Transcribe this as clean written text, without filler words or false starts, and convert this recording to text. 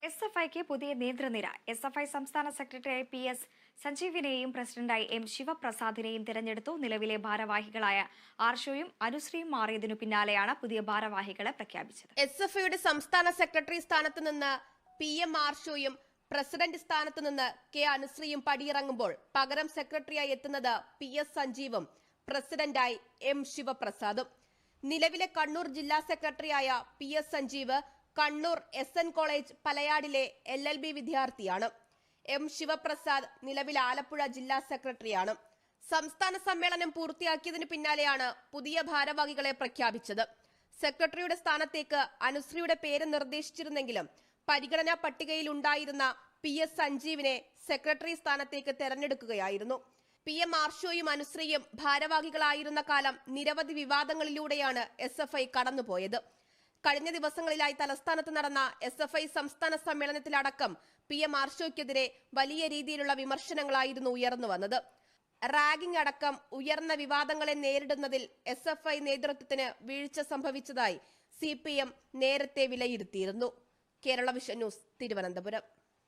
എസ്.എഫ്.ഐക്ക് പുതിയ നേതൃനിര. എസ്.എഫ്.ഐ സംസ്ഥാന സെക്രട്ടറിയായി പി.എസ്. സഞ്ജീവിനെയും പ്രസിഡന്റായി എം. ശിവപ്രസാദിനെയും തിരഞ്ഞെടുത്തു. നിലവിലെ ഭാരവാഹികളായ ആർഷോയും അനുശ്രീയും മാറിയതിനു പിന്നാലെയാണ് പുതിയ ഭാരവാഹികളെ പ്രഖ്യാപിച്ചത്. എസ്.എഫ്.ഐയുടെ സംസ്ഥാന സെക്രട്ടറി സ്ഥാനത്ത് നിന്ന് പി.എം. ആർഷോയും പ്രസിഡന്റ് സ്ഥാനത്ത് നിന്ന് കെ. അനുശ്രീയും പടിയിറങ്ങുമ്പോൾ പകരം സെക്രട്ടറിയായി എത്തുന്നത് പി.എസ്. സഞ്ജീവും പ്രസിഡന്റായി എം. ശിവപ്രസാദും. നിലവിലെ കണ്ണൂർ ജില്ലാ സെക്രട്ടറിയായ PS. Sanjeev Kannur എസ്.എൻ. College പലയാടിലെ LLB വിദ്യാർത്ഥിയാണ്. എം. ശിവപ്രസാദ് നിലവിൽ ആലപ്പുഴ ജില്ലാ സെക്രട്ടറിയാണ്. സംസ്ഥാന സമ്മേളനം പൂർത്തിയാക്കിയതിനു പിന്നാലെയാണ് പുതിയ ഭാരവാഹികളെ പ്രഖ്യാപിച്ചത്. സെക്രട്ടറിയുടെ സ്ഥാനത്തേക്ക് അനുശ്രീയുടെ പേര് നിർദ്ദേശിച്ചിരുന്നെങ്കിലും പരിഗണനാ പട്ടികയിൽ ഉണ്ടായിരുന്ന പി.എസ്. സഞ്ജീവിനെ സെക്രട്ടറി സ്ഥാനത്തേക്ക് തെരഞ്ഞെടുക്കുകയായിരുന്നു. പി.എം. ആർഷോയും അനുശ്രീയും ഭാരവാഹികളായിരുന്ന കാലം നിരവധി വിവാദങ്ങളിലൂടെയാണ് എസ്.എഫ്.ഐ കടന്നുപോയത്. കഴിഞ്ഞ ദിവസങ്ങളിലായി തലസ്ഥാനത്ത് നടന്ന എസ്.എഫ്.ഐ സംസ്ഥാന സമ്മേളനത്തിലടക്കം പി.എം. ആർഷോയ്ക്കെതിരെ വലിയ രീതിയിലുള്ള വിമർശനങ്ങളായിരുന്നു ഉയർന്നു വന്നത്. റാഗിംഗ് അടക്കം ഉയർന്ന വിവാദങ്ങളെ നേരിടുന്നതിൽ എസ്.എഫ്.ഐ നേതൃത്വത്തിന് വീഴ്ച സംഭവിച്ചതായി CPM നേരത്തെ വിലയിരുത്തിയിരുന്നു. Kerala Vision News, Thiruvananthapuram.